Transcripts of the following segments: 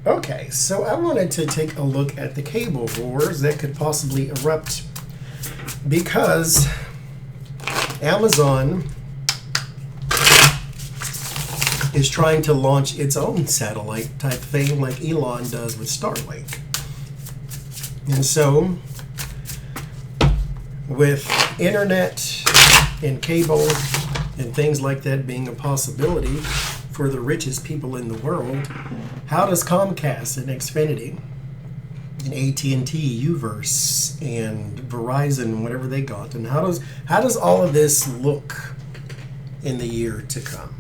Okay, so I wanted to take a look at the cable wars that could possibly erupt because Amazon is trying to launch its own satellite type thing like Elon does with Starlink. And so, with internet and cable and things like that being a possibility for the richest people in the world, how does Comcast and Xfinity and AT&T, Uverse, and Verizon, whatever they got, and how does all of this look in the year to come?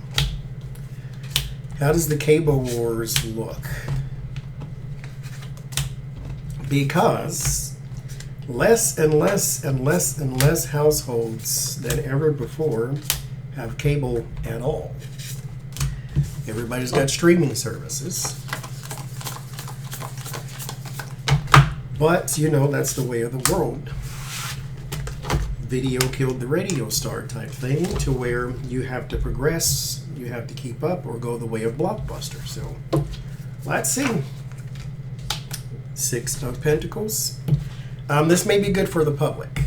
How does the cable wars look? Because less and less and less and less households than ever before have cable at all. Everybody's got streaming services. But, you know, that's the way of the world. Video killed the radio star type thing, to where you have to progress, you have to keep up, or go the way of Blockbuster. So, let's see. Six of Pentacles. This may be good for the public.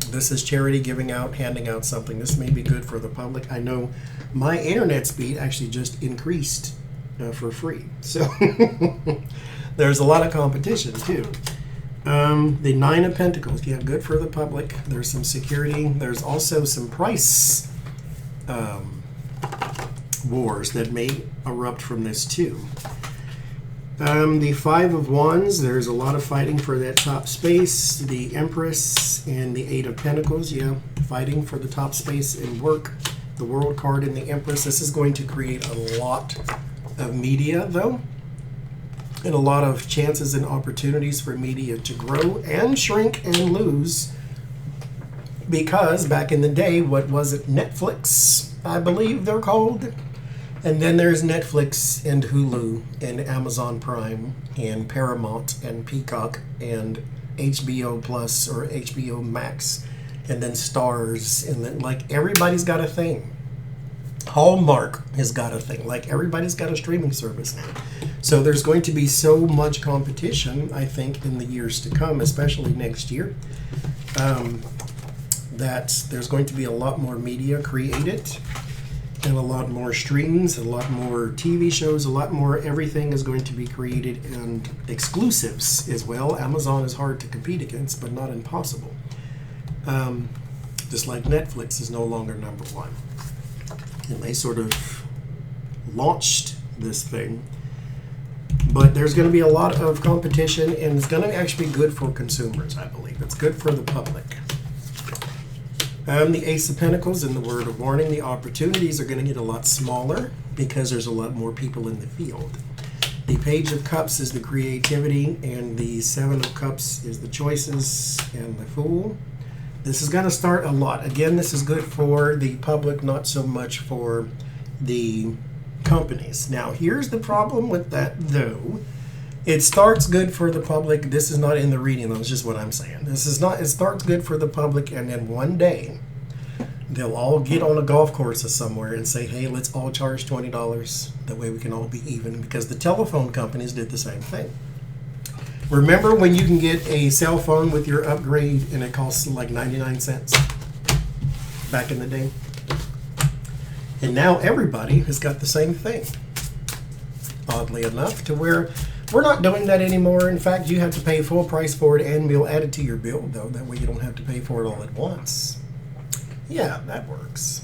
This is charity handing out something. This may be good for the public. I know my internet speed actually just increased for free. So there's a lot of competition too. The Nine of Pentacles, yeah, good for the public. There's some security. There's also some price wars that may erupt from this too. The Five of Wands, there's a lot of fighting for that top space. The Empress and the Eight of Pentacles, yeah, fighting for the top space in work. The World card and the Empress. This is going to create a lot of media, though, and a lot of chances and opportunities for media to grow and shrink and lose. Because back in the day, what was it? Netflix, I believe they're called. And then there's Netflix and Hulu and Amazon Prime and Paramount and Peacock and HBO Plus or HBO Max, and then Stars, and then like everybody's got a thing. Hallmark has got a thing. Like everybody's got a streaming service now. So there's going to be so much competition, I think, in the years to come, especially next year, that there's going to be a lot more media created. And a lot more streams, a lot more TV shows, a lot more everything is going to be created, and exclusives as well. Amazon is hard to compete against, but not impossible. Just like Netflix is no longer number one. And they sort of launched this thing. But there's going to be a lot of competition, and it's going to actually be good for consumers, I believe. It's good for the public. The Ace of Pentacles and the word of warning, the opportunities are going to get a lot smaller because there's a lot more people in the field. The Page of Cups is the creativity, and the Seven of Cups is the choices and the Fool. This is going to start a lot. Again, this is good for the public, not so much for the companies. Now, here's the problem with that, though. It starts good for the public. This is not in the reading, though. It's just what I'm saying. This is not. It starts good for the public, and then one day they'll all get on a golf course or somewhere and say, "Hey, let's all charge $20. That way we can all be even." Because the telephone companies did the same thing. Remember when you can get a cell phone with your upgrade and it costs like 99 cents back in the day? And now everybody has got the same thing. Oddly enough, to where we're not doing that anymore. In fact, you have to pay full price for it, and we'll add it to your bill, though. That way you don't have to pay for it all at once. Yeah, that works.